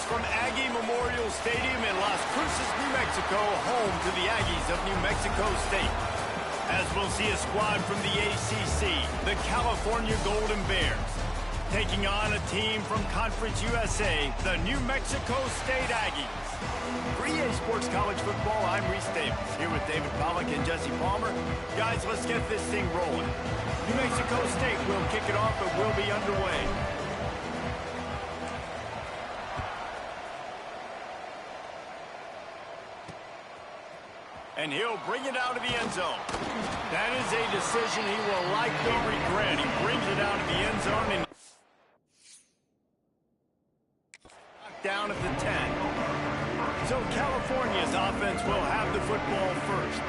from Aggie Memorial Stadium in Las Cruces, New Mexico, home to the Aggies of New Mexico State. As we'll see a squad from the ACC, the California Golden Bears, taking on a team from Conference USA, the New Mexico State Aggies. For EA Sports College Football, I'm Reese Davis, here with David Pollack and Jesse Palmer. Guys, let's get this thing rolling. New Mexico State will kick it off, but we'll be underway. And he'll bring it out of the end zone. That is a decision he will likely regret. He brings it out of the end zone and down at the 10. So California's offense will have the football first.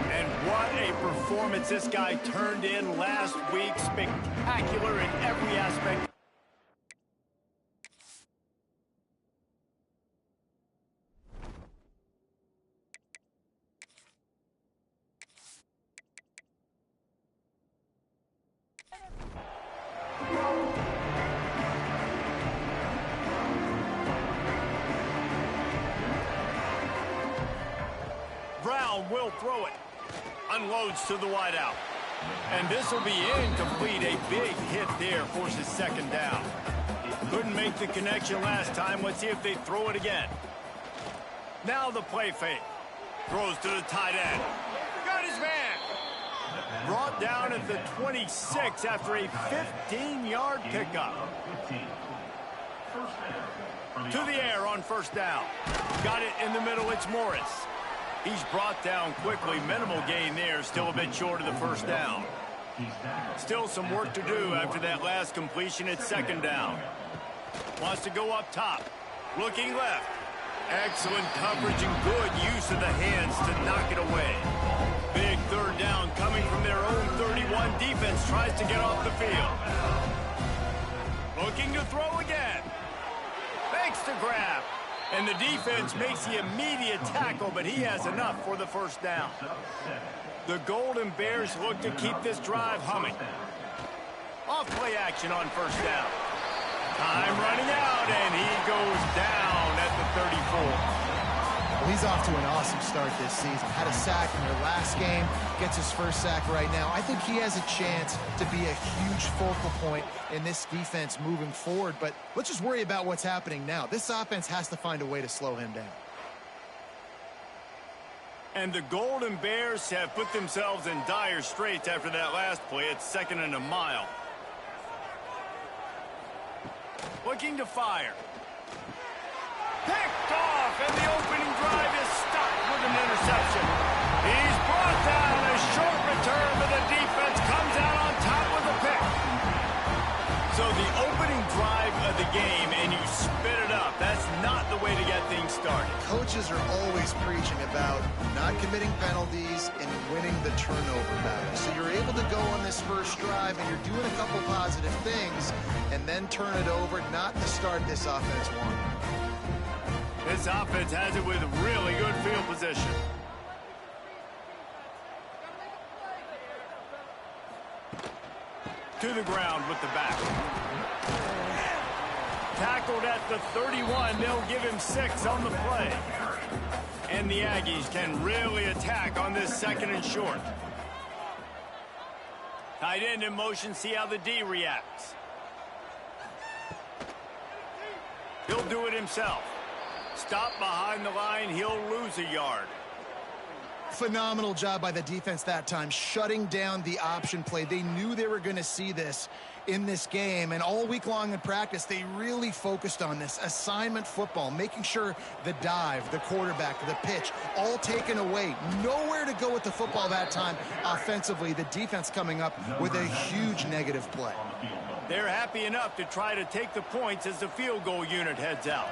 And what a performance this guy turned in last week. Spectacular in every aspect. Brown will throw it. Unloads to the wideout. And this will be incomplete. A big hit there forces second down. Couldn't make the connection last time. Let's see if they throw it again. Now the play fake. Throws to the tight end. Got his man. Brought down at the 26 after a 15-yard pickup. To the air on first down. Got it in the middle. It's Morris. He's brought down quickly. Minimal gain there. Still a bit short of the first down. Still some work to do after that last completion at second down. Wants to go up top. Looking left. Excellent coverage and good use of the hands to knock it away. Big third down coming from their own 31. Defense tries to get off the field. Looking to throw again. Fakes to grab. And the defense makes the immediate tackle, but he has enough for the first down. The Golden Bears look to keep this drive humming. Off play action on first down. Time running out, and he goes down at the 34. Well, he's off to an awesome start this season. Had a sack in their last game, gets his first sack right now. I think he has a chance to be a huge focal point in this defense moving forward, but let's just worry about what's happening now. This offense has to find a way to slow him down. And the Golden Bears have put themselves in dire straits after that last play. It's second and a mile. Looking to fire. Picked off, and the opening drive is stopped with an interception. He's brought down. A short return, but the defense comes out on top with a pick. So the opening drive of the game, and you spit it up. That's not the way to get things started. Coaches are always preaching about not committing penalties and winning the turnover battle. So you're able to go on this first drive, and you're doing a couple positive things, and then turn it over, not the start this offense wanted. This offense has it with really good field position. To the ground with the back. Tackled at the 31. They'll give him 6 on the play. And the Aggies can really attack on this second and short. Tight end in motion. See how the D reacts. He'll do it himself. Stop behind the line. He'll lose a yard. Phenomenal job by the defense that time, shutting down the option play. They knew they were going to see this in this game, and all week long in practice, they really focused on this assignment football, making sure the dive, the quarterback, the pitch, all taken away. Nowhere to go with the football that time offensively. The defense coming up with a huge negative play. They're happy enough to try to take the points as the field goal unit heads out.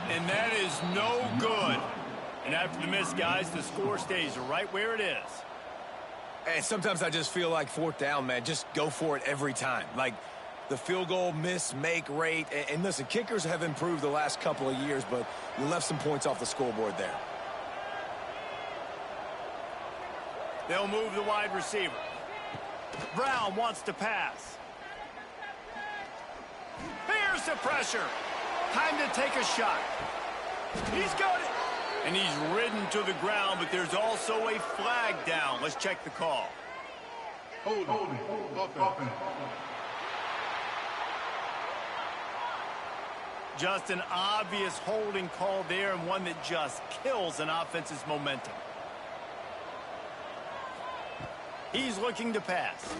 And that is no good. And after the miss, guys, the score stays right where it is. And sometimes I just feel like fourth down, man, just go for it every time. Like the field goal miss-make rate. And listen, kickers have improved the last couple of years, but you left some points off the scoreboard there. They'll move the wide receiver. Brown wants to pass. Here the pressure. Time to take a shot. He's got it. And he's ridden to the ground, but there's also a flag down. Let's check the call. Holding. Offense. Just an obvious holding call there, and one that just kills an offense's momentum. He's looking to pass.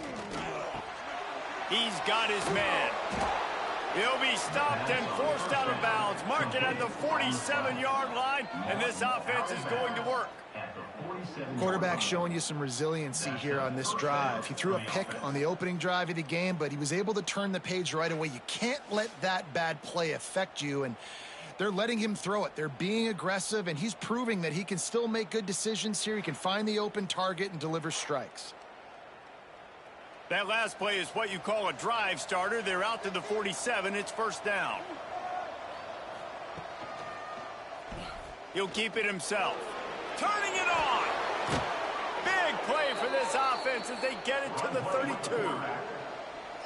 He's got his man. He'll be stopped and forced out of bounds. Mark it at the 47-yard line, and this offense is going to work. Quarterback showing you some resiliency here on this drive. He threw a pick on the opening drive of the game, but he was able to turn the page right away. You can't let that bad play affect you, and they're letting him throw it. They're being aggressive, and he's proving that he can still make good decisions here. He can find the open target and deliver strikes. That last play is what you call a drive starter. They're out to the 47. It's first down. He'll keep it himself. Turning it on. Big play for this offense as they get it to the 32.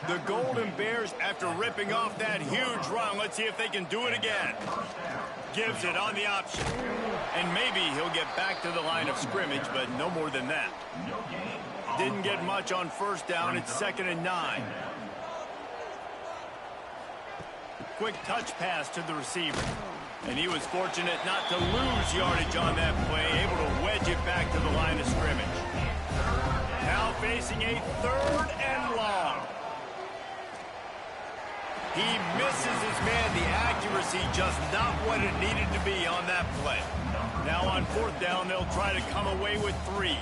The Golden Bears, after ripping off that huge run, let's see if they can do it again. Gives it on the option. And maybe he'll get back to the line of scrimmage, but no more than that. Didn't get much on first down. It's 2nd and 9. Quick touch pass to the receiver. And he was fortunate not to lose yardage on that play, able to wedge it back to the line of scrimmage. Now facing a 3rd and long. He misses his man. The accuracy just not what it needed to be on that play. Now on 4th down, they'll try to come away with 3.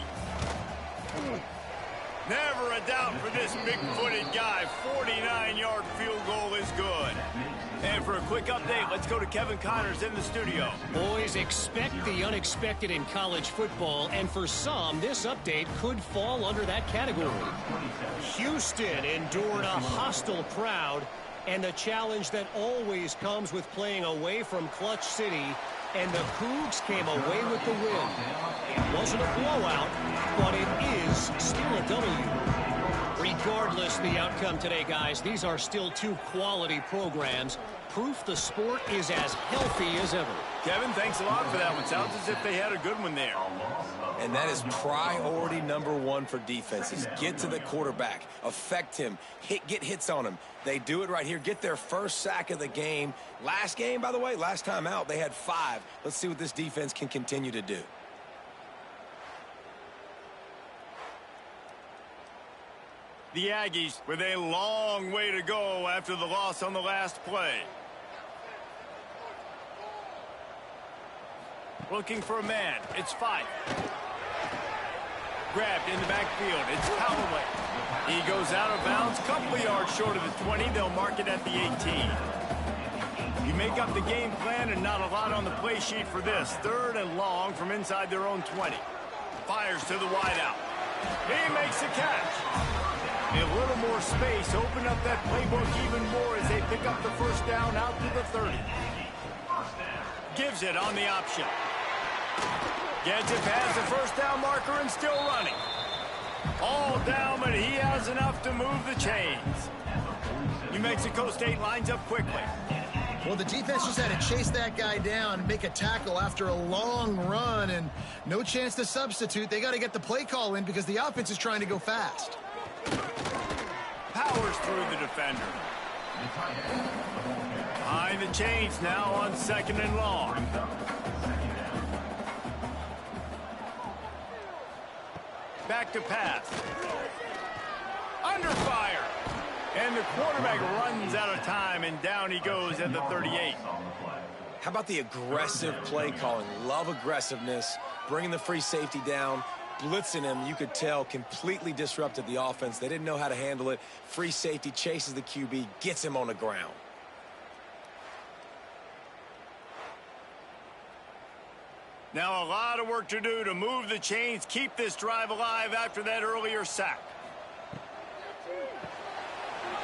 Never a doubt for this big-footed guy. 49-yard field goal is good. And for a quick update, let's go to Kevin Connors in the studio. Boys, expect the unexpected in college football, and for some, this update could fall under that category. Houston endured a hostile crowd, and the challenge that always comes with playing away from Clutch City, and the Cougs came away with the win. It wasn't a blowout, but it is still a W. Regardless the outcome today, guys, these are still 2 quality programs. Proof the sport is as healthy as ever. Kevin, thanks a lot for that one. Sounds as if they had a good one there. And that is priority number 1 for defenses. Get to the quarterback. Affect him. Get hits on him. They do it right here. Get their first sack of the game. Last game, by the way, last time out, they had 5. Let's see what this defense can continue to do. The Aggies with a long way to go after the loss on the last play. Looking for a man. It's 5. Grabbed in the backfield. It's Callaway. He goes out of bounds, couple of yards short of the 20. They'll mark it at the 18. You make up the game plan and not a lot on the play sheet for this. 3rd and long from inside their own 20. Fires to the wideout. He makes the catch. A little more space, open up that playbook even more as they pick up the first down out to the 30. Gives it on the option. Gets it past the first down marker and still running. All down, but he has enough to move the chains. New Mexico State lines up quickly. Well, the defense just had to chase that guy down and make a tackle after a long run, and no chance to substitute. They got to get the play call in because the offense is trying to go fast. Powers through the defender. Behind the chains now on 2nd and long. Back to pass. Under fire. And the quarterback runs out of time, and down he goes at the 38. How about the aggressive play calling? Love aggressiveness, bringing the free safety down, blitzing him. You could tell completely disrupted the offense. They didn't know how to handle it. Free safety chases the QB, gets him on the ground. Now a lot of work to do to move the chains, keep this drive alive after that earlier sack.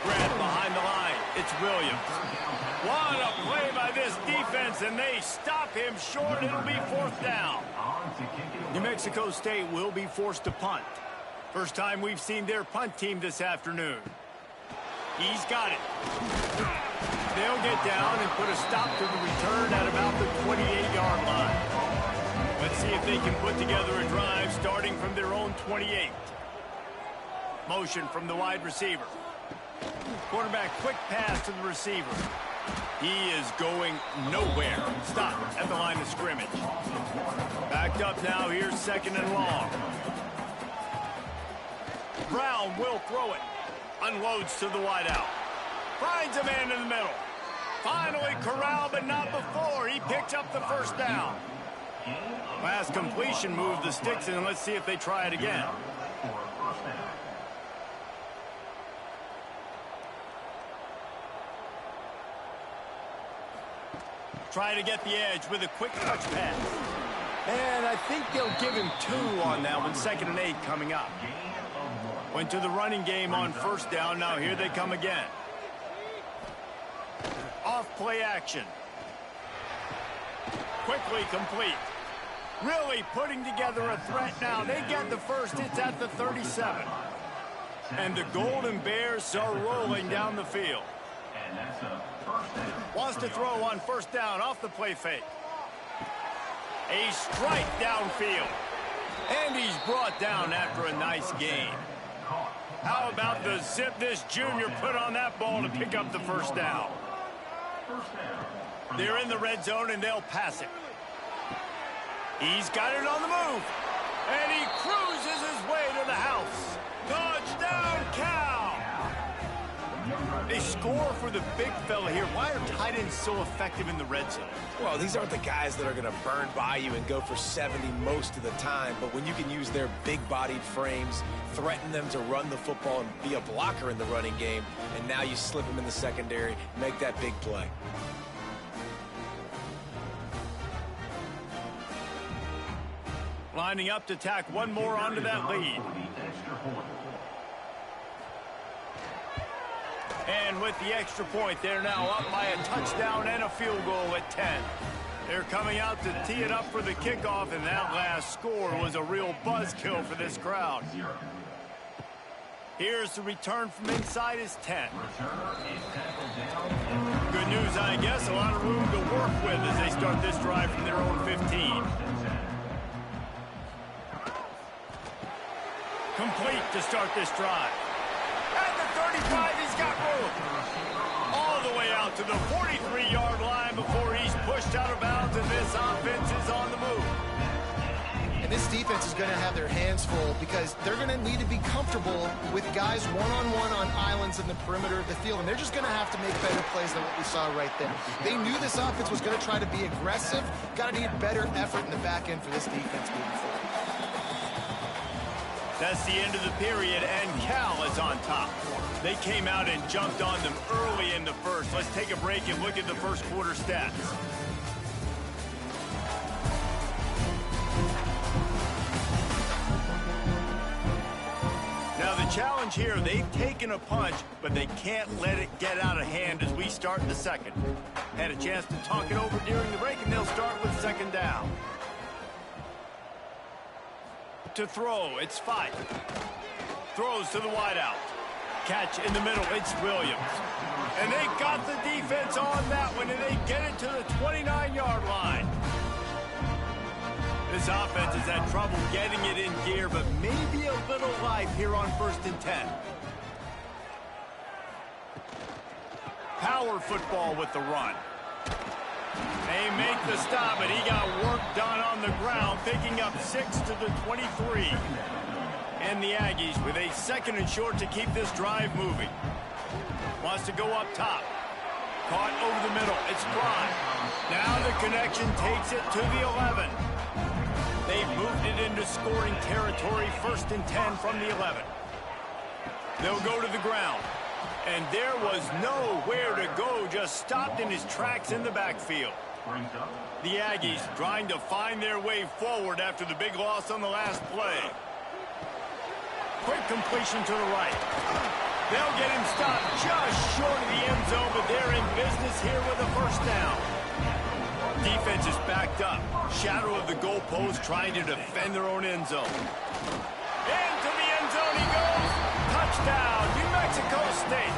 Grabbed behind the line. It's Williams. What a play by this defense, and they stop him short. It'll be 4th down. New Mexico State will be forced to punt. First time we've seen their punt team this afternoon. He's got it. They'll get down and put a stop to the return at about the 28-yard line. Let's see if they can put together a drive starting from their own 28. Motion from the wide receiver. Quarterback quick pass to the receiver. He is going nowhere. Stop at the line of scrimmage. Backed up now. Here's 2nd and long. Brown will throw it. Unloads to the wideout. Finds a man in the middle. Finally corralled, but not before. He picks up the first down. Last completion moved the sticks in. Let's see if they try it again. Try to get the edge with a quick touch pass. And I think they'll give him 2 on that one. 2nd and 8 coming up. Went to the running game on 1st down. Now here they come again. Off play action. Quickly complete. Really putting together a threat now. They get the first. It's at the 37. And the Golden Bears are rolling down the field. Wants to throw on 1st down off the play fake. A strike downfield. And he's brought down after a nice gain. How about the zip this junior put on that ball to pick up the 1st down? They're in the red zone and they'll pass it. He's got it on the move. And he cruises his way to the house. Touchdown, Cal! They score for the big fella here. Why are tight ends so effective in the red zone? Well, these aren't the guys that are going to burn by you and go for 70 most of the time, but when you can use their big-bodied frames, threaten them to run the football and be a blocker in the running game, and now you slip them in the secondary, make that big play. Lining up to tack one more onto that lead. And with the extra point, they're now up by a touchdown and a field goal at 10. They're coming out to tee it up for the kickoff, and that last score was a real buzzkill for this crowd. Here's the return from inside his 10. Good news, I guess, a lot of room to work with as they start this drive from their own 15. Complete to start this drive. At the 35, he's got room. All the way out to the 43-yard line before he's pushed out of bounds, and this offense is on the move. And this defense is going to have their hands full because they're going to need to be comfortable with guys one-on-one on islands in the perimeter of the field, and they're just going to have to make better plays than what we saw right there. They knew this offense was going to try to be aggressive. Got to need better effort in the back end for this defense moving forward. That's the end of the period, and Cal is on top. They came out and jumped on them early in the first. Let's take a break and look at the first quarter stats. Now the challenge here, they've taken a punch, but they can't let it get out of hand as we start in the second. Had a chance to talk it over during the break, and they'll start with 2nd down. To throw, it's Fife. Throws to the wideout. Catch in the middle, it's Williams. And they got the defense on that one, and they get it to the 29-yard line. This offense has had trouble getting it in gear, but maybe a little life here on 1st and 10. Power football with the run. They make the stop, but he got work done on the ground, picking up 6 to the 23. And the Aggies with a 2nd and short to keep this drive moving. Wants to go up top. Caught over the middle. It's Fry. Now the connection takes it to the 11. They've moved it into scoring territory, 1st and 10 from the 11. They'll go to the ground. And there was nowhere to go, just stopped in his tracks in the backfield. The Aggies trying to find their way forward after the big loss on the last play. Quick completion to the right. They'll get him stopped just short of the end zone, but they're in business here with a 1st down. Defense is backed up. Shadow of the goalpost trying to defend their own end zone. Into the end zone he goes. Touchdown, New Mexico State.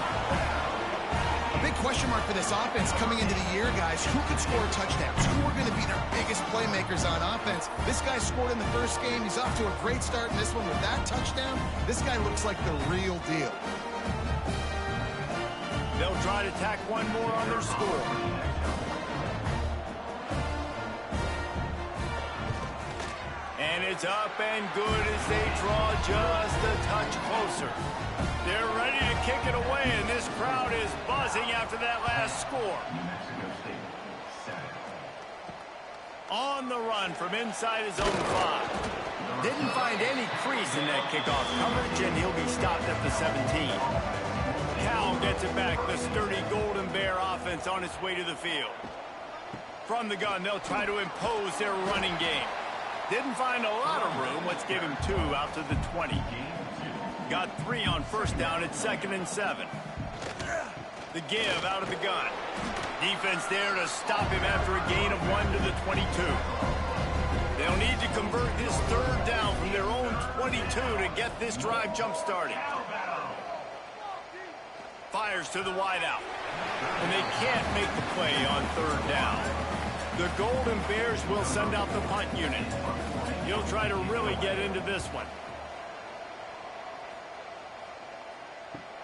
Big question mark for this offense coming into the year, guys. Who could score touchdowns? Who are going to be their biggest playmakers on offense? This guy scored in the first game. He's off to a great start in this one with that touchdown. This guy looks like the real deal. They'll try to tack one more on their score. And it's up and good as they draw just a touch closer. They're ready to kick it away, and this crowd is buzzing after that last score. On the run from inside his own 5. Didn't find any crease in that kickoff coverage, and he'll be stopped at the 17. Cal gets it back, the sturdy Golden Bear offense on its way to the field. From the gun, they'll try to impose their running game. Didn't find a lot of room. Let's give him 2 out to the 20. Got 3 on first down at 2nd and 7. The give out of the gun. Defense there to stop him after a gain of 1 to the 22. They'll need to convert this 3rd down from their own 22 to get this drive jump-started. Fires to the wideout. And they can't make the play on 3rd down. The Golden Bears will send out the punt unit. He'll try to really get into this one.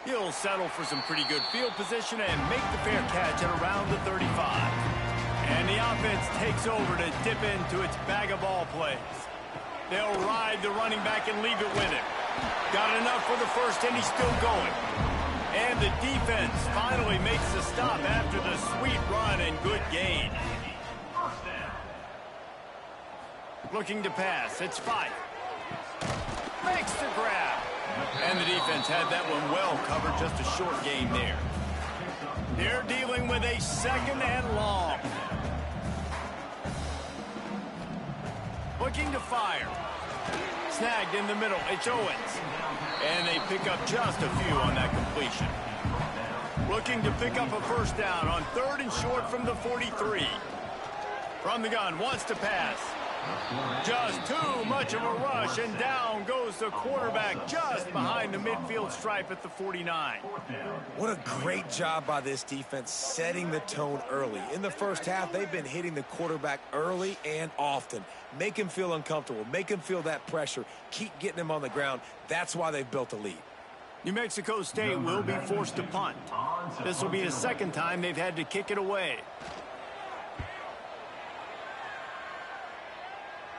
He'll settle for some pretty good field position and make the fair catch at around the 35. And the offense takes over to dip into its bag of ball plays. They'll ride the running back and leave it with him. Got enough for the first, and he's still going. And the defense finally makes the stop after the sweet run and good gain. Looking to pass. It's 5. Makes the grab. And the defense had that one well covered. Just a short gain there. They're dealing with a 2nd and long. Looking to fire. Snagged in the middle. It's Owens. And they pick up just a few on that completion. Looking to pick up a first down on 3rd and short from the 43. From the gun, wants to pass. Just too much of a rush, and down goes the quarterback just behind the midfield stripe at the 49. What a great job by this defense setting the tone early. In the first half, they've been hitting the quarterback early and often. Make him feel uncomfortable. Make him feel that pressure. Keep getting him on the ground. That's why they've built a lead. New Mexico State will be forced to punt. This will be the 2nd time they've had to kick it away.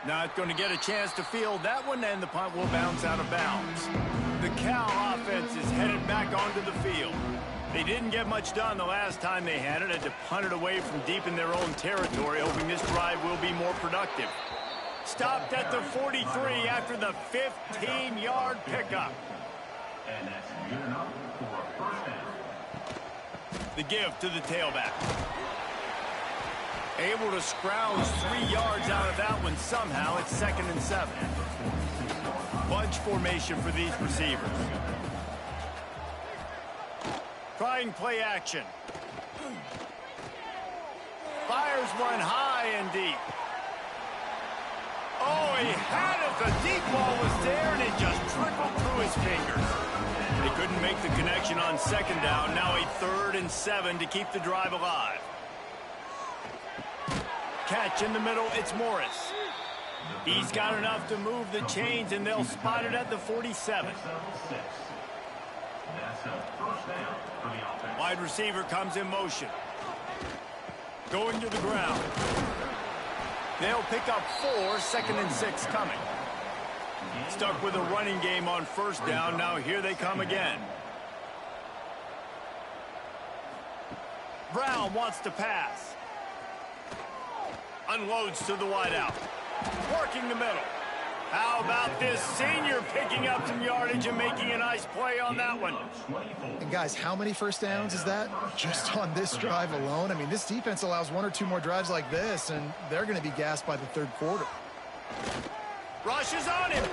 Not going to get a chance to field that one, and the punt will bounce out of bounds. The Cal offense is headed back onto the field. They didn't get much done the last time they had to punt it away from deep in their own territory, hoping this drive will be more productive. Stopped at the 43 after the 15-yard pickup. And that's good enough for a first down. The give to the tailback. Able to scrounge 3 yards out of that one somehow. It's 2nd and 7. Bunch formation for these receivers. Trying play action. Fires one high and deep. Oh, he had it. The deep ball was there, and it just trickled through his fingers. They couldn't make the connection on 2nd down. Now a 3rd and 7 to keep the drive alive. Catch in the middle, it's Morris. He's got enough to move the chains, and they'll spot it at the 47. Wide receiver comes in motion. Going to the ground. They'll pick up 4, 2nd and 6 coming. Stuck with a running game on 1st down. Now here they come again. Brown wants to pass. Unloads to the wideout. Working the middle. How about this senior picking up some yardage and making a nice play on that one? And guys, how many first downs is that just on this drive alone? I mean, this defense allows 1 or 2 more drives like this, and they're going to be gassed by the 3rd quarter. Rush is on him.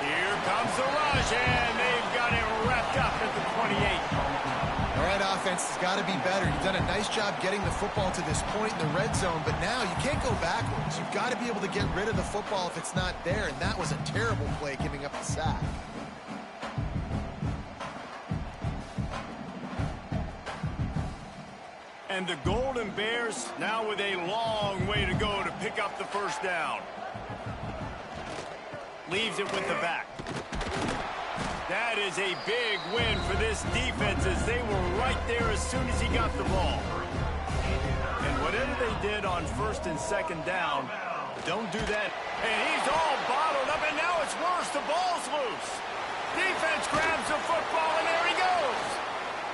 Here comes the rush, and they've got it wrapped up at the 28. All right, offense has got to be better. You've done a nice job getting the football to this point in the red zone, but now you can't go backwards. You've got to be able to get rid of the football if it's not there, and that was a terrible play giving up the sack. And the Golden Bears now with a long way to go to pick up the first down. Leaves it with the back. That is a big win for this defense as they were right there as soon as he got the ball. And whatever they did on first and second down, don't do that. And he's all bottled up, and now it's worse. The ball's loose. Defense grabs the football, and there he goes.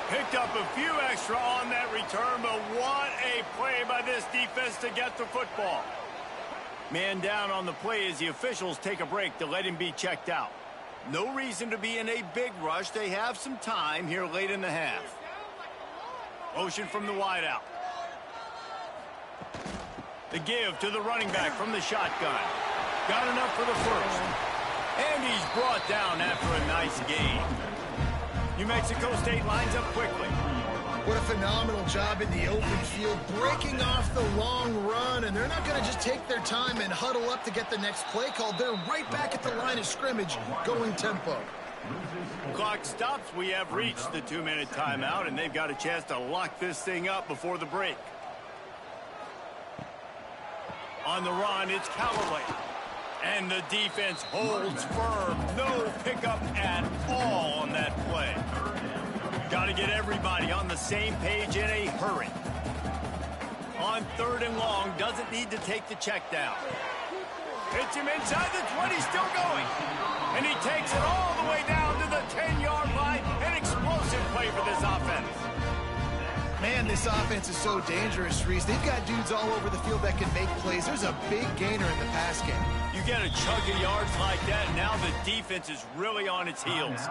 Picked up a few extra on that return, but what a play by this defense to get the football. Man down on the play as the officials take a break to let him be checked out. No reason to be in a big rush. They have some time here late in the half. Motion from the wideout. The give to the running back from the shotgun. Got enough for the first. And he's brought down after a nice gain. New Mexico State lines up quickly. What a phenomenal job in the open field, breaking off the long run, and they're not going to just take their time and huddle up to get the next play called. They're right back at the line of scrimmage, going tempo. Clock stops. We have reached the 2-minute timeout, and they've got a chance to lock this thing up before the break. On the run, it's Callaway. And the defense holds firm. No pickup at all on that play. Got to get everybody on the same page in a hurry. On third and long, doesn't need to take the check down. Hits him inside the 20, still going. And he takes it all the way down to the 10-yard line. An explosive play for this offense. Man, this offense is so dangerous, Reese. They've got dudes all over the field that can make plays. There's a big gainer in the pass game. You get a chunk of yards like that, and now the defense is really on its heels.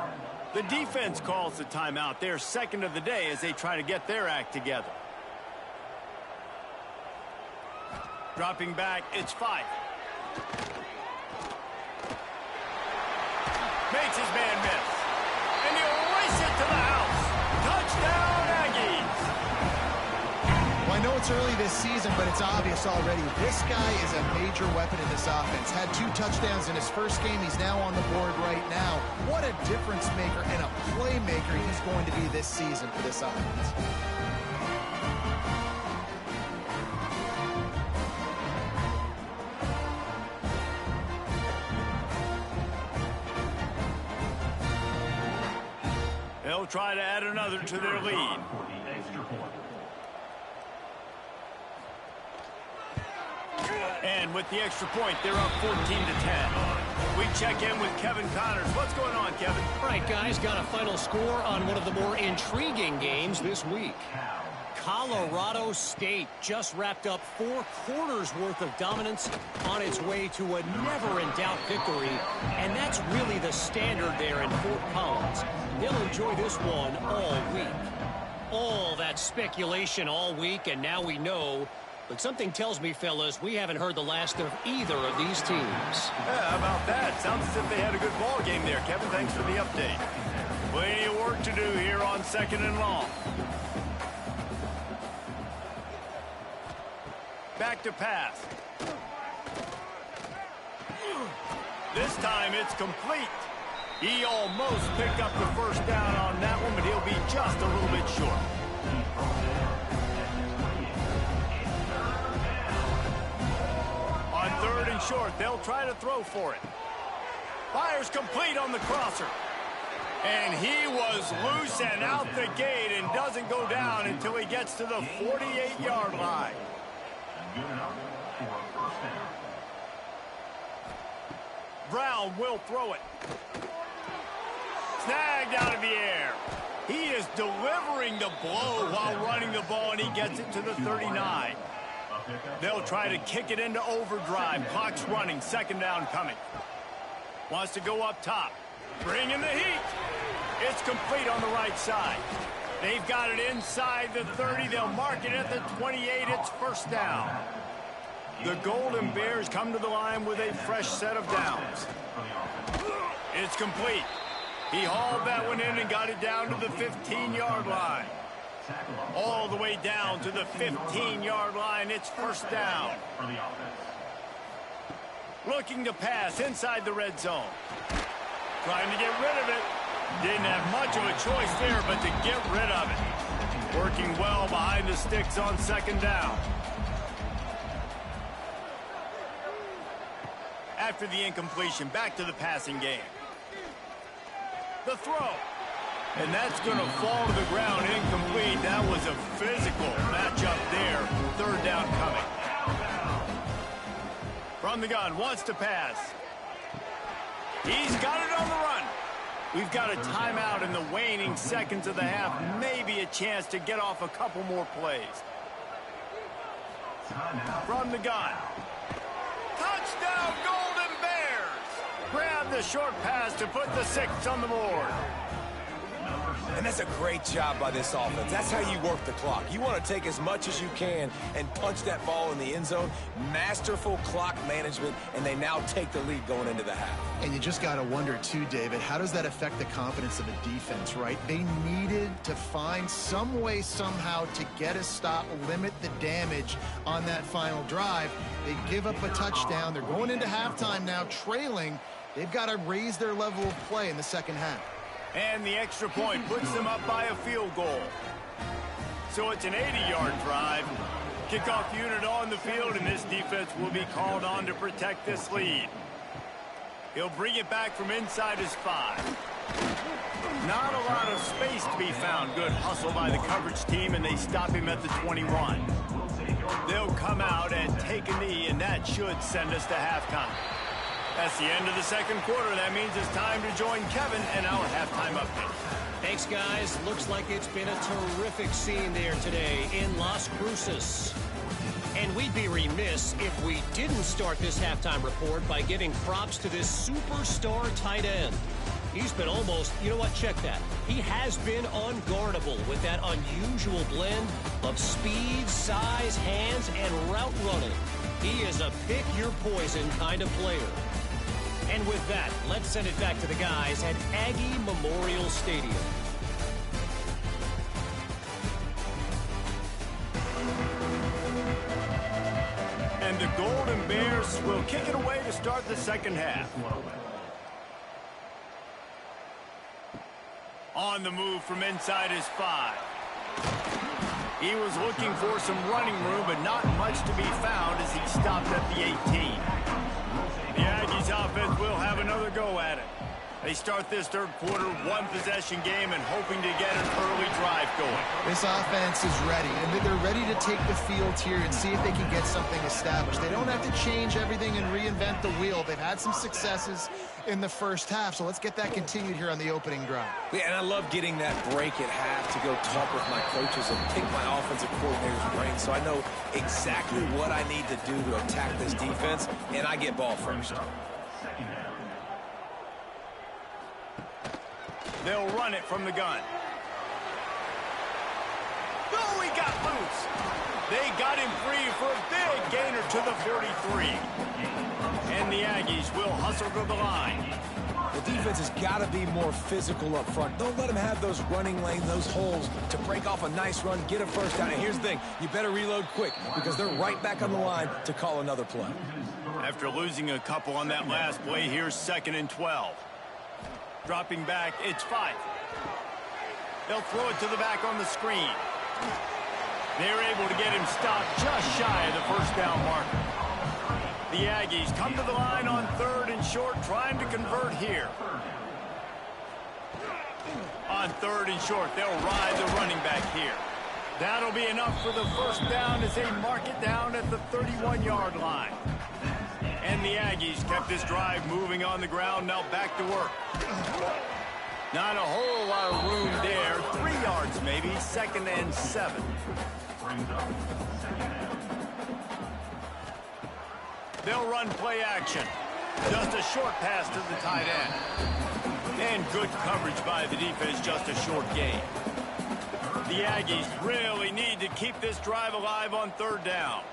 The defense calls the timeout. They're second of the day as they try to get their act together. Dropping back, it's 5. Makes his man miss. And he'll race it to the house. Touchdown, Aggies. Well, I know it's early this season, but it's obvious already. This guy is a major weapon in this offense. Had 2 touchdowns in his first game. He's now on the board right now. What a difference maker and a playmaker he's going to be this season for this offense. They'll try to add another to their lead. And with the extra point, they're up 14-10. We check in with Kevin Connors. What's going on, Kevin? All right, guys, got a final score on one of the more intriguing games this week. Colorado State just wrapped up 4 quarters worth of dominance on its way to a never-in-doubt victory, and that's really the standard there in Fort Collins. They'll enjoy this one all week. All that speculation all week, and now we know. But something tells me, fellas, we haven't heard the last of either of these teams. Yeah, how about that? Sounds as if they had a good ball game there, Kevin. Thanks for the update. Plenty of work to do here on second and long. Back to pass. This time it's complete. He almost picked up the first down on that one, but he'll be just a little bit short. On third and short, they'll try to throw for it. Fires complete on the crosser. And he was loose and out the gate and doesn't go down until he gets to the 48-yard line. Brown will throw it. Snagged out of the air. He is delivering the blow while running the ball, and he gets it to the 39. They'll try to kick it into overdrive. Clock's running. Second down coming. Wants to go up top. Bring in the heat. It's complete on the right side. They've got it inside the 30. They'll mark it at the 28. It's first down. The Golden Bears come to the line with a fresh set of downs. It's complete. He hauled that one in and got it down to the 15-yard line. All the way down to the 15-yard line. It's first down. Looking to pass inside the red zone. Trying to get rid of it. Didn't have much of a choice there, but to get rid of it. Working well behind the sticks on second down. After the incompletion, back to the passing game. The throw. And that's going to fall to the ground incomplete. That was a physical matchup there. Third down coming. From the gun, wants to pass. He's got it on the run. We've got a timeout in the waning seconds of the half. Maybe a chance to get off a couple more plays. From the gun. Touchdown, Golden Bears! Grab the short pass to put the 6 on the board. And that's a great job by this offense. That's how you work the clock. You want to take as much as you can and punch that ball in the end zone. Masterful clock management, and they now take the lead going into the half. And you just got to wonder, too, David, how does that affect the confidence of a defense, right? They needed to find some way, somehow, to get a stop, limit the damage on that final drive. They give up a touchdown. They're going into halftime now, trailing. They've got to raise their level of play in the second half. And the extra point puts them up by a field goal. So it's an 80-yard drive. Kickoff unit on the field, and this defense will be called on to protect this lead. He'll bring it back from inside his 5. Not a lot of space to be found. Good hustle by the coverage team, and they stop him at the 21. They'll come out and take a knee, and that should send us to halftime. That's the end of the second quarter. That means it's time to join Kevin and our halftime update. Thanks, guys. Looks like it's been a terrific scene there today in Las Cruces. And we'd be remiss if we didn't start this halftime report by giving props to this superstar tight end. He's been almost, you know what, check that. He has been unguardable with that unusual blend of speed, size, hands, and route running. He is a pick-your-poison kind of player. And with that, let's send it back to the guys at Aggie Memorial Stadium. And the Golden Bears will kick it away to start the second half. On the move from inside his 5. He was looking for some running room, but not much to be found as he stopped at the 18. The Aggies offense will have another go at it. They start this third quarter, one-possession game, and hoping to get an early drive going. This offense is ready, and they're ready to take the field here and see if they can get something established. They don't have to change everything and reinvent the wheel. They've had some successes in the first half, so let's get that continued here on the opening drive. Yeah, and I love getting that break at half to go talk with my coaches and pick my offensive coordinator's brain so I know exactly what I need to do to attack this defense, and I get ball first. They'll run it from the gun. Oh, he got loose. They got him free for a big gainer to the 43. And the Aggies will hustle to the line. The defense has got to be more physical up front. Don't let them have those running lanes, those holes to break off a nice run, get a first down. And here's the thing, you better reload quick because they're right back on the line to call another play. After losing a couple on that last play, here's 2nd and 12. Dropping back, it's 5. They'll throw it to the back on the screen. They're able to get him stopped just shy of the first down marker. The Aggies come to the line on 3rd and short, trying to convert here. On 3rd and short, they'll ride the running back here. That'll be enough for the first down as they mark it down at the 31-yard line. And the Aggies kept this drive moving on the ground, now back to work. Not a whole lot of room there. 3 yards maybe, 2nd and 7. They'll run play action. Just a short pass to the tight end. And good coverage by the defense, just a short gain. The Aggies really need to keep this drive alive on 3rd down.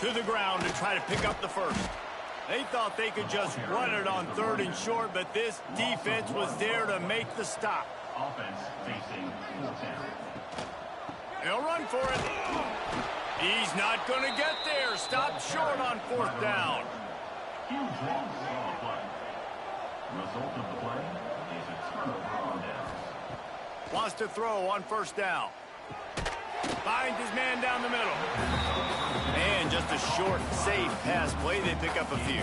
To the ground to try to pick up the first. They thought they could just run it on 3rd and short, but this defense was there to make the stop. Offense facing 4-10. They'll run for it. He's not going to get there. Stopped short on 4th down. Huge loss on the play. Result of the play is a turnover on downs. Wants to throw on 1st down. finds his man down the middle. And just a short, safe pass play. They pick up a few.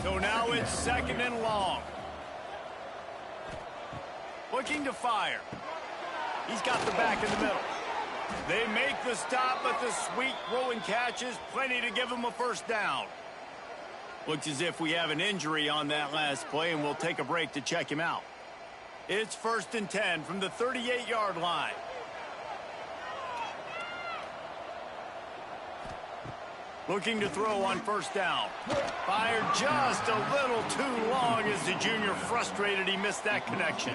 So now it's 2nd and long. Looking to fire. He's got the back in the middle. They make the stop, but the sweet rolling catch is plenty to give them a first down. Looks as if we have an injury on that last play, and we'll take a break to check him out. It's 1st and 10 from the 38-yard line. Looking to throw on first down. Fired just a little too long as the junior frustrated he missed that connection.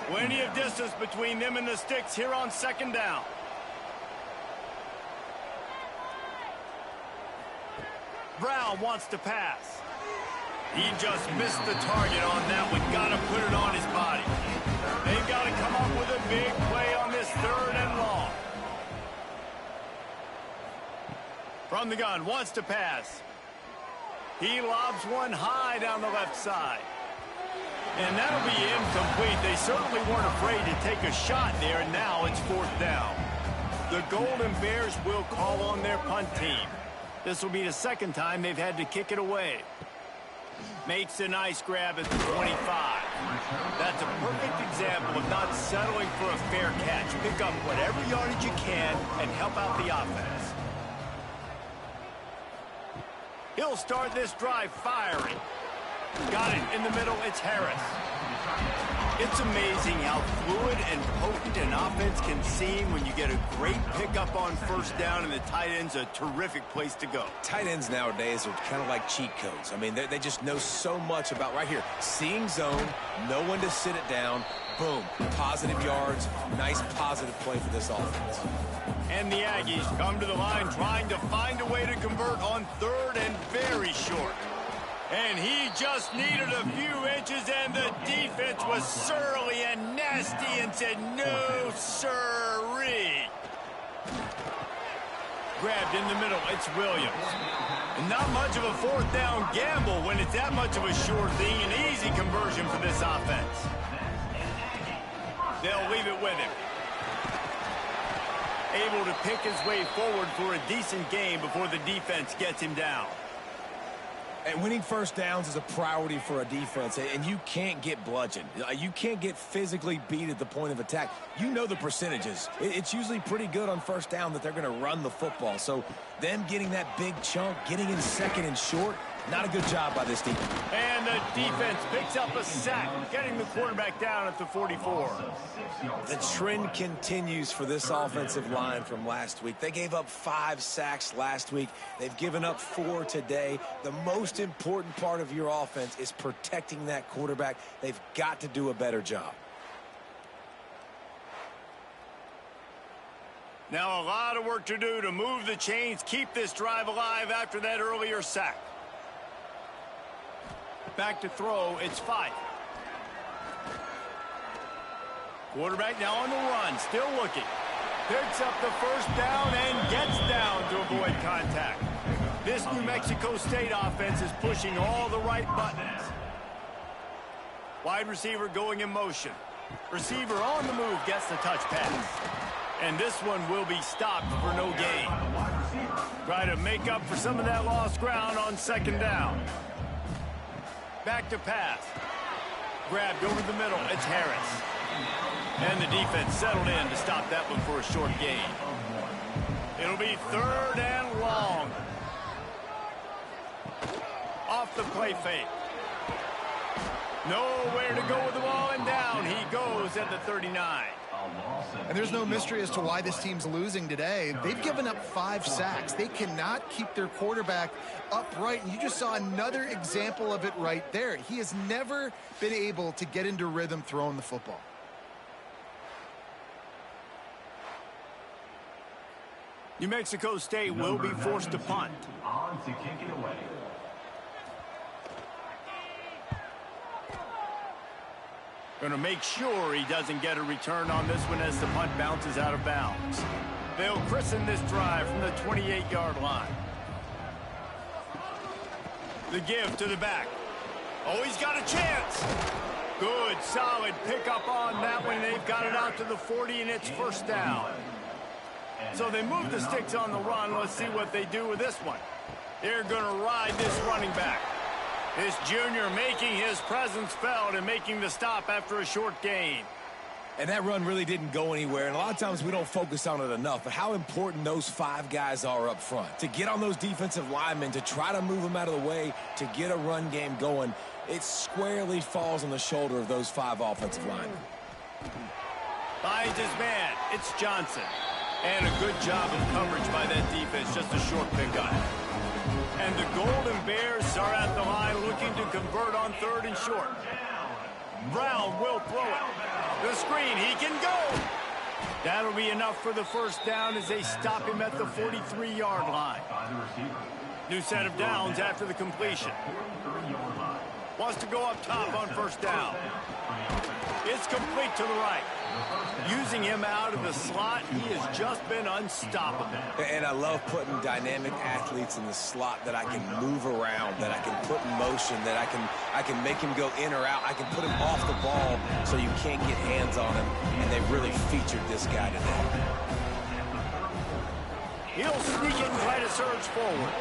Plenty of distance between them and the sticks here on 2nd down. Brown wants to pass. He just missed the target on that one. Got to put it on his body. They've got to come up with a big play on this 3rd and long. From the gun, wants to pass. He lobs one high down the left side. And that'll be incomplete. They certainly weren't afraid to take a shot there, and now it's 4th down. The Golden Bears will call on their punt team. This will be the 2nd time they've had to kick it away. Makes a nice grab at the 25. That's a perfect example of not settling for a fair catch. Pick up whatever yardage you can and help out the offense. He'll start this drive firing. Got it in the middle. It's Harris. It's amazing how fluid and potent an offense can seem when you get a great pickup on first down, and the tight end's a terrific place to go. Tight ends nowadays are kind of like cheat codes. I mean, they just know so much about, right here, seeing zone, know when to sit it down, boom, positive yards, nice positive play for this offense. And the Aggies come to the line trying to find a way to convert on 3rd and very short. And he just needed a few inches, and the defense was surly and nasty and said, no, sirree. Grabbed in the middle, it's Williams. And not much of a 4th down gamble when it's that much of a sure thing. An easy conversion for this offense. They'll leave it with him. Able to pick his way forward for a decent game before the defense gets him down. And winning first downs is a priority for a defense, and you can't get bludgeoned. You can't get physically beat at the point of attack. You know the percentages. It's usually pretty good on first down that they're going to run the football. So them getting that big chunk, getting in 2nd and short, not a good job by this team. And the defense picks up a sack, getting the quarterback down at the 44. The trend continues for this offensive line from last week. They gave up 5 sacks last week. They've given up 4 today. The most important part of your offense is protecting that quarterback. They've got to do a better job. Now a lot of work to do to move the chains, keep this drive alive after that earlier sack. Back to throw, it's Fife. Quarterback now on the run, still looking. Picks up the first down and gets down to avoid contact. This New Mexico State offense is pushing all the right buttons. Wide receiver going in motion. Receiver on the move gets the touch pass. And this one will be stopped for no gain. Try to make up for some of that lost ground on 2nd down. Back to pass. Grabbed over the middle. It's Harris. And the defense settled in to stop that one for a short gain. It'll be 3rd and long. Off the play fake. Nowhere to go with the ball, and down he goes at the 39. And there's no mystery as to why this team's losing today. They've given up 5 sacks. They cannot keep their quarterback upright. And you just saw another example of it right there. He has never been able to get into rhythm throwing the football. New Mexico State will be forced to punt. On to kick it away. Going to make sure he doesn't get a return on this one as the punt bounces out of bounds. They'll christen this drive from the 28-yard line. The give to the back. Oh, he's got a chance. Good, solid pickup on that one. They've got it out to the 40, and it's first down. So they move the sticks on the run. Let's see what they do with this one. They're going to ride this running back. This junior making his presence felt and making the stop after a short gain. And that run really didn't go anywhere, and a lot of times we don't focus on it enough, but how important those 5 guys are up front. To get on those defensive linemen, to try to move them out of the way, to get a run game going, it squarely falls on the shoulder of those 5 offensive linemen. Finds his man. It's Johnson. And a good job of coverage by that defense. Just a short pickup. And the Golden Bears are at the line looking to convert on 3rd and short. Brown will throw it. The screen, he can go. That'll be enough for the first down as they stop him at the 43-yard line. New set of downs after the completion. Wants to go up top on 1st down. It's complete to the right. Using him out of the slot, he has just been unstoppable. And I love putting dynamic athletes in the slot that I can move around, that I can put in motion, that I can make him go in or out. I can put him off the ball so you can't get hands on him, and they've really featured this guy today. He'll sneak it and try to surge forward.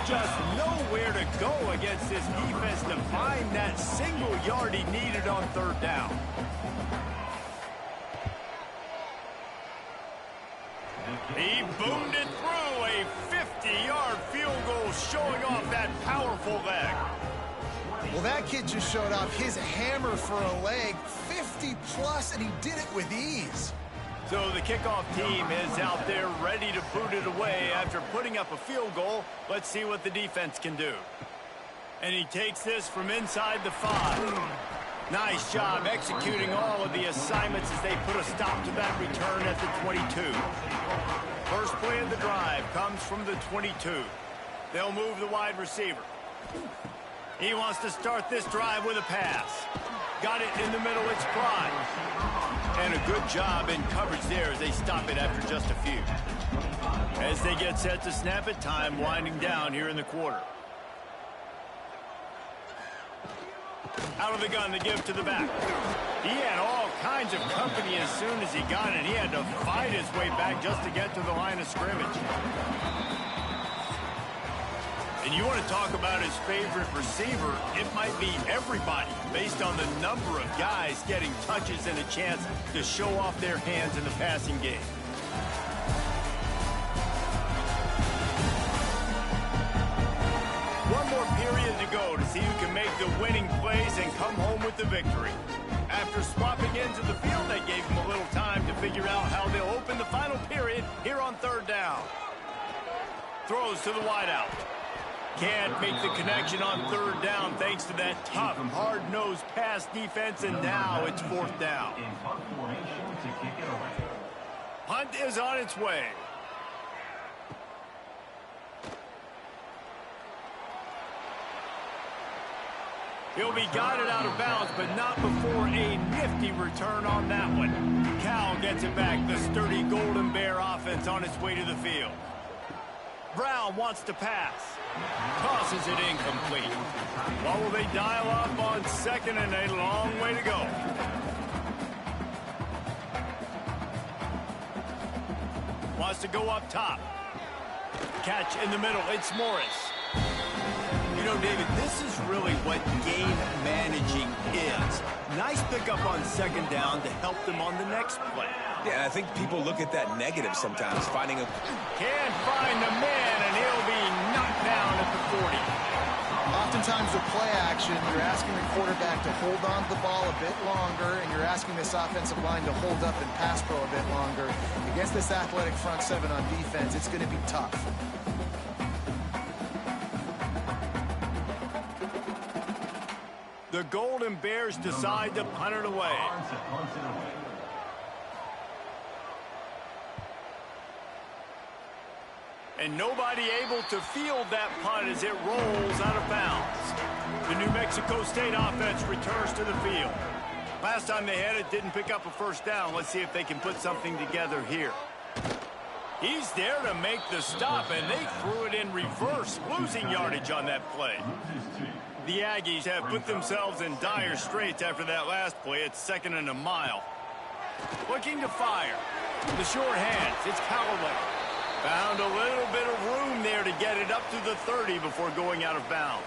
Just nowhere to go against this defense to find that single yard he needed on 3rd down. He boomed it through a 50-yard field goal, showing off that powerful leg. Well, that kid just showed off his hammer for a leg, 50+, and he did it with ease. So the kickoff team is out there ready to boot it away after putting up a field goal. Let's see what the defense can do. And he takes this from inside the 5. Nice job executing all of the assignments as they put a stop to that return at the 22. First play of the drive comes from the 22. They'll move the wide receiver. He wants to start this drive with a pass. Got it in the middle, it's Prime. And a good job in coverage there as they stop it after just a few. As they get set to snap it, time winding down here in the quarter. Out of the gun, the give to the back. He had all kinds of company as soon as he got it. He had to fight his way back just to get to the line of scrimmage. And you want to talk about his favorite receiver, it might be everybody, based on the number of guys getting touches and a chance to show off their hands in the passing game. One more period to go to see who can make the winning plays and come home with the victory. After swapping into the field, that gave him a little time to figure out how they'll open the final period here on 3rd down. Throws to the wideout. Can't make the connection on 3rd down thanks to that tough, hard-nosed pass defense, and now it's 4th down. Punt is on its way. He'll be guided out of bounds, but not before a nifty return on that one. Cal gets it back, the sturdy Golden Bear offense on its way to the field. Brown wants to pass. Tosses it incomplete. What will they dial up on 2nd and a long way to go? Wants to go up top. Catch in the middle. It's Morris. You know, David, this is really what game managing is. Nice pickup on 2nd down to help them on the next play. Yeah, and I think people look at that negative sometimes, finding a... Can't find the man, and he'll be knocked down at the 40. Oftentimes with play action, you're asking the quarterback to hold on to the ball a bit longer, and you're asking this offensive line to hold up and pass pro a bit longer. Against this athletic front 7 on defense, it's going to be tough. The Golden Bears decide to punt it away. And nobody able to field that punt as it rolls out of bounds. The New Mexico State offense returns to the field. Last time they had it, didn't pick up a 1st down. Let's see if they can put something together here. He's there to make the stop, and they threw it in reverse, losing yardage on that play. The Aggies have put themselves in dire straits after that last play. It's 2nd and a mile. Looking to fire. The short hands, it's Callaway. Found a little bit of room there to get it up to the 30 before going out of bounds.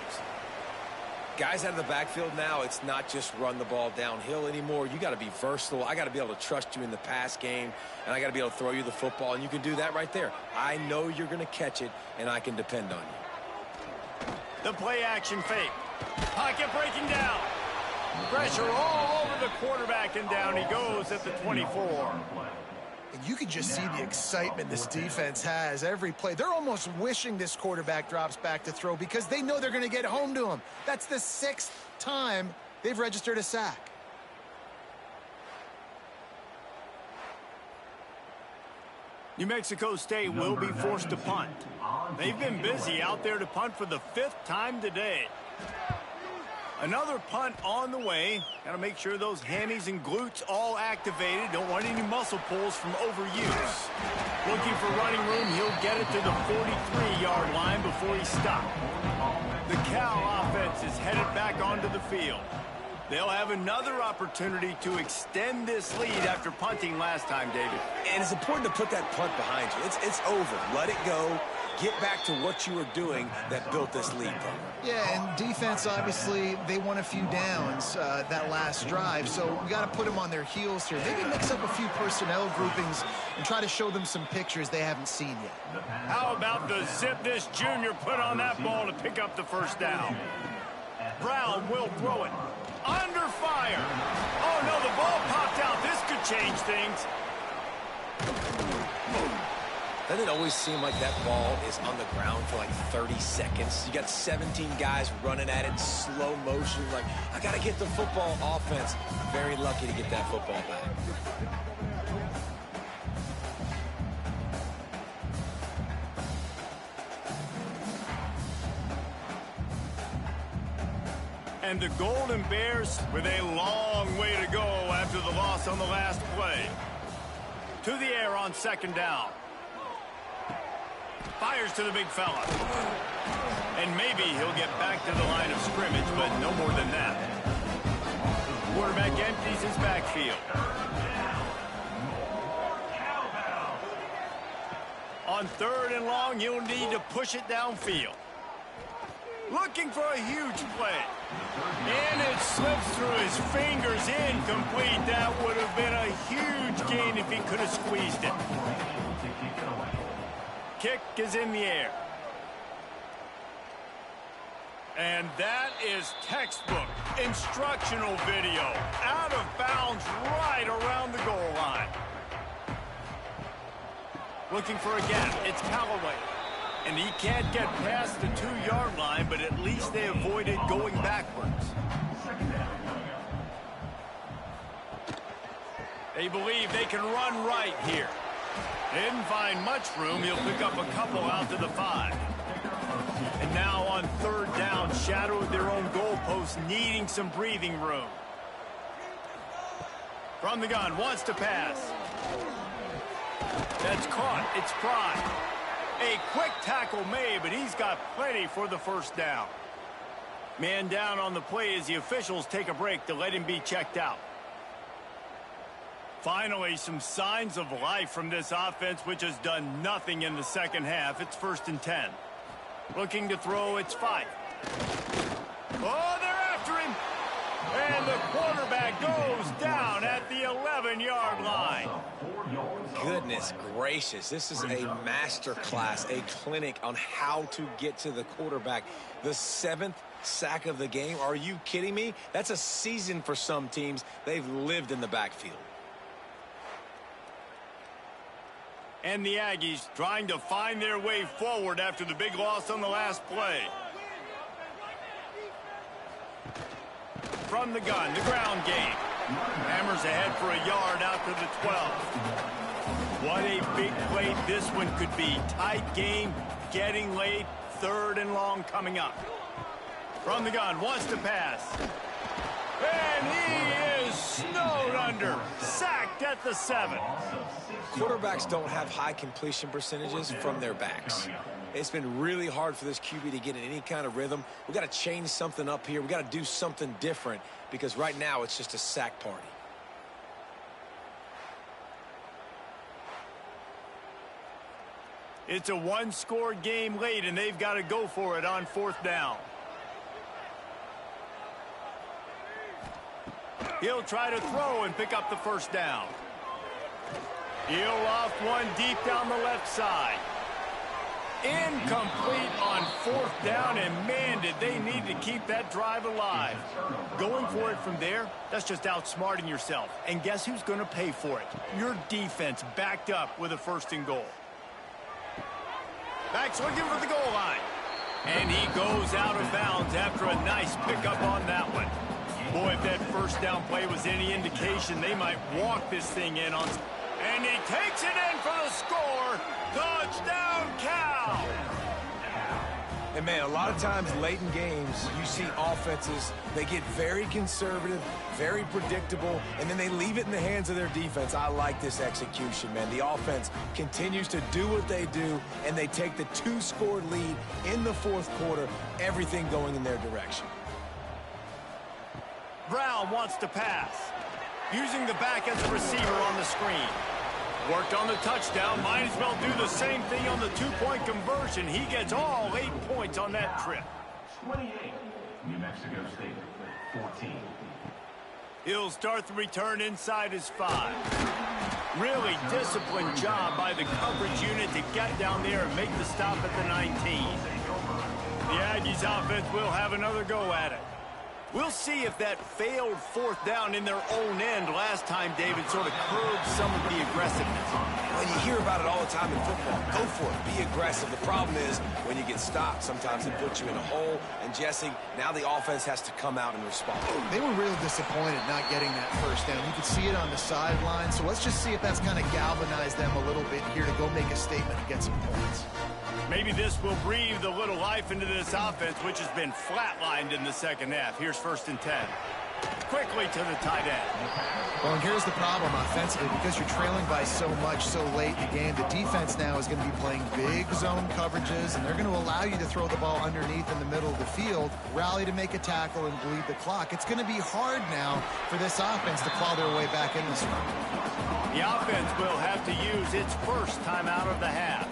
Guys out of the backfield now, it's not just run the ball downhill anymore. You got to be versatile. I got to be able to trust you in the pass game, and I got to be able to throw you the football, and you can do that right there. I know you're going to catch it, and I can depend on you. The play action fake. Pocket breaking down. Pressure all over the quarterback, and down he goes at the 24. And you can just see the excitement this defense has every play. They're almost wishing this quarterback drops back to throw because they know they're going to get home to him. That's the 6th time they've registered a sack. New Mexico State will be forced to punt. They've been busy out there to punt for the 5th time today. Another punt on the way. Got to make sure those hammies and glutes all activated. Don't want any muscle pulls from overuse. Looking for running room. He'll get it to the 43-yard line before he stopped. The Cal offense is headed back onto the field. They'll have another opportunity to extend this lead after punting last time, David. And it's important to put that punt behind you. It's over. Let it go. Get back to what you were doing that built this lead from. Yeah, and defense, obviously, they won a few downs that last drive, so we got to put them on their heels here. Maybe mix up a few personnel groupings and try to show them some pictures they haven't seen yet. How about the zip this junior put on that ball to pick up the first down? Brown will throw it. Under fire. Oh, no, the ball popped out. This could change things. Doesn't it always seem like that ball is on the ground for like 30 seconds? You got 17 guys running at it, slow motion, like, I got to get the football. Offense, very lucky to get that football back. And the Golden Bears with a long way to go after the loss on the last play. To the air on 2nd down. Fires to the big fella. And maybe he'll get back to the line of scrimmage, but no more than that. Quarterback empties his backfield. On 3rd and long, he'll need to push it downfield. Looking for a huge play. And it slips through his fingers, incomplete. That would have been a huge gain if he could have squeezed it. Kick is in the air. And that is textbook instructional video. Out of bounds right around the goal line. Looking for a gap. It's Callaway. And he can't get past the 2-yard line, but at least they avoided going backwards. They believe they can run right here. Didn't find much room. He'll pick up a couple out to the 5. And now on 3rd down, shadow of their own goalpost, needing some breathing room. From the gun, wants to pass. That's caught. It's Prime. A quick tackle made, but he's got plenty for the 1st down. Man down on the play as the officials take a break to let him be checked out. Finally, some signs of life from this offense, which has done nothing in the 2nd half. It's 1st and 10. Looking to throw, it's 5. Oh, they're after him. And the quarterback goes down at the 11-yard line. Goodness gracious, this is a master class, a clinic on how to get to the quarterback. The 7th sack of the game. Are you kidding me? That's a season for some teams. They've lived in the backfield. And the Aggies trying to find their way forward after the big loss on the last play. From the gun, the ground game. Hammers ahead for a yard out to the 12. What a big play this one could be. Tight game, getting late, 3rd and long coming up. From the gun, wants to pass. And he is snowed under. Sacked at the 7. Quarterbacks don't have high completion percentages from their backs. It's been really hard for this QB to get in any kind of rhythm. We got to change something up here. We got to do something different because right now it's just a sack party. It's a one-score game late, and they've got to go for it on 4th down. He'll try to throw and pick up the 1st down. He'll loft one deep down the left side. Incomplete on 4th down, and man, did they need to keep that drive alive. Going for it from there, that's just outsmarting yourself. And guess who's going to pay for it? Your defense backed up with a 1st and goal. Back's looking for the goal line. And he goes out of bounds after a nice pickup on that one. Boy, if that 1st down play was any indication, they might walk this thing in on... And he takes it in for the score. Touchdown, Cal! And, man, a lot of times late in games, you see offenses, they get very conservative, very predictable, and then they leave it in the hands of their defense. I like this execution, man. The offense continues to do what they do, and they take the 2-score lead in the 4th quarter, everything going in their direction. Brown wants to pass. Using the back as a receiver on the screen. Worked on the touchdown. Might as well do the same thing on the 2-point conversion. He gets all 8 points on that trip. 28, New Mexico State, 14. He'll start the return inside his 5. Really disciplined job by the coverage unit to get down there and make the stop at the 19. The Aggies offense will have another go at it. We'll see if that failed 4th down in their own end last time, David, sort of curbed some of the aggressiveness. Well, you hear about it all the time in football. Go for it. Be aggressive. The problem is when you get stopped, sometimes it puts you in a hole. And, Jesse, now the offense has to come out and respond. They were real disappointed not getting that 1st down. You could see it on the sideline. So let's just see if that's kind of galvanized them a little bit here to go make a statement and get some points. Maybe this will breathe a little life into this offense, which has been flatlined in the 2nd half. Here's 1st and 10. Quickly to the tight end. Well, and here's the problem offensively. Because you're trailing by so much so late in the game, the defense now is going to be playing big zone coverages, and they're going to allow you to throw the ball underneath in the middle of the field, rally to make a tackle, and bleed the clock. It's going to be hard now for this offense to claw their way back in this one. The offense will have to use its 1st timeout of the half.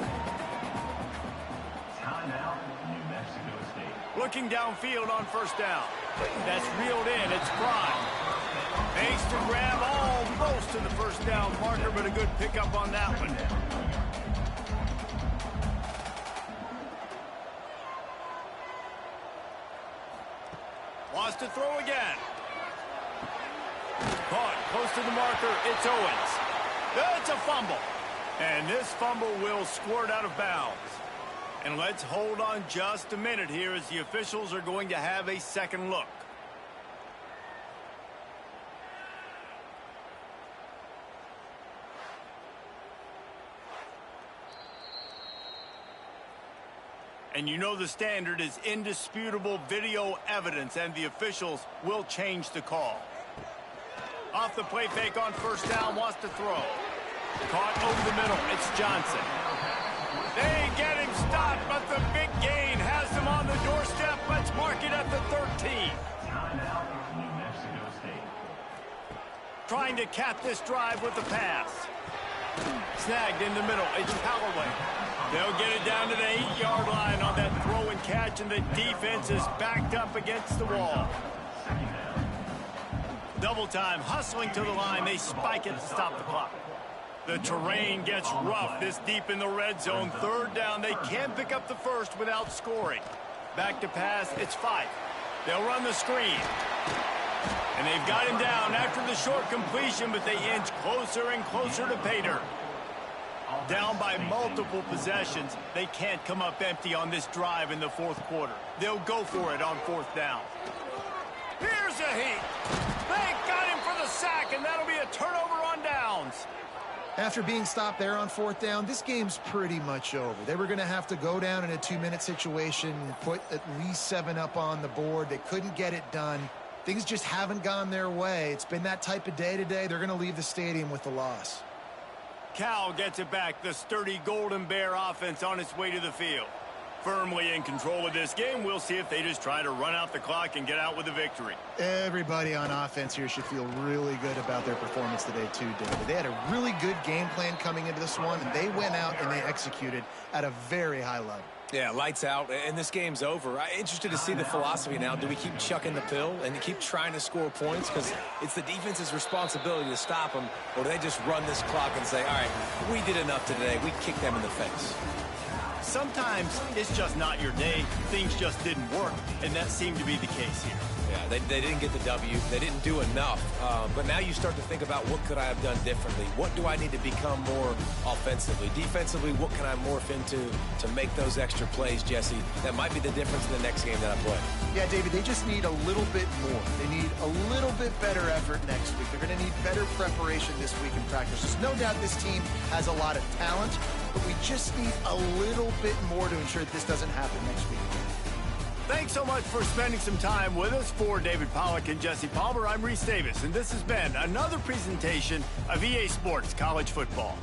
Timeout, New Mexico State. Looking downfield on 1st down. That's reeled in. It's Prime. Makes to grab almost to the 1st down marker, but a good pickup on that one. Wants to throw again. Caught close to the marker. It's Owens. That's a fumble. And this fumble will squirt out of bounds. And let's hold on just a minute here as the officials are going to have a second look. And you know the standard is indisputable video evidence, and the officials will change the call. Off the play fake on 1st down, wants to throw. Caught over the middle. It's Johnson. They get him stopped, but the big gain has them on the doorstep. Let's mark it at the 13. Timeout, New Mexico State. Trying to cap this drive with the pass. Snagged in the middle. It's Callaway. They'll get it down to the 8-yard line on that throw and catch, and the defense is backed up against the wall. Double time, hustling to the line. They spike it to stop the clock. The terrain gets rough this deep in the red zone. 3rd down, they can't pick up the 1st without scoring. Back to pass, it's 5. They'll run the screen. And they've got him down after the short completion, but they inch closer and closer to pay dirt. Down by multiple possessions, they can't come up empty on this drive in the 4th quarter. They'll go for it on 4th down. Here's a heat. They got him for the sack, and that'll be a turnover on downs. After being stopped there on 4th down, this game's pretty much over. They were going to have to go down in a 2-minute situation, put at least 7 up on the board. They couldn't get it done. Things just haven't gone their way. It's been that type of day today. They're going to leave the stadium with the loss. Cal gets it back. The sturdy Golden Bear offense on its way to the field. Firmly in control of this game. We'll see if they just try to run out the clock and get out with a victory. Everybody on offense here should feel really good about their performance today too, David. They had a really good game plan coming into this one, and they went out and they executed at a very high level. Yeah, lights out, and this game's over. I'm interested to see the philosophy now. Do we keep chucking the pill and keep trying to score points? Because it's the defense's responsibility to stop them, or do they just run this clock and say, all right, we did enough today. We kicked them in the face. Sometimes it's just not your day. Things just didn't work, and that seemed to be the case here. Yeah, they didn't get the W. They didn't do enough. But now you start to think about what could I have done differently? What do I need to become more offensively? Defensively, what can I morph into to make those extra plays, Jesse? That might be the difference in the next game that I play. Yeah, David, they just need a little bit more. They need a little bit better effort next week. They're going to need better preparation this week in practice. There's no doubt this team has a lot of talent, but we just need a little bit more to ensure that this doesn't happen next week. Thanks so much for spending some time with us. For David Pollack and Jesse Palmer, I'm Reese Davis, and this has been another presentation of EA Sports College Football.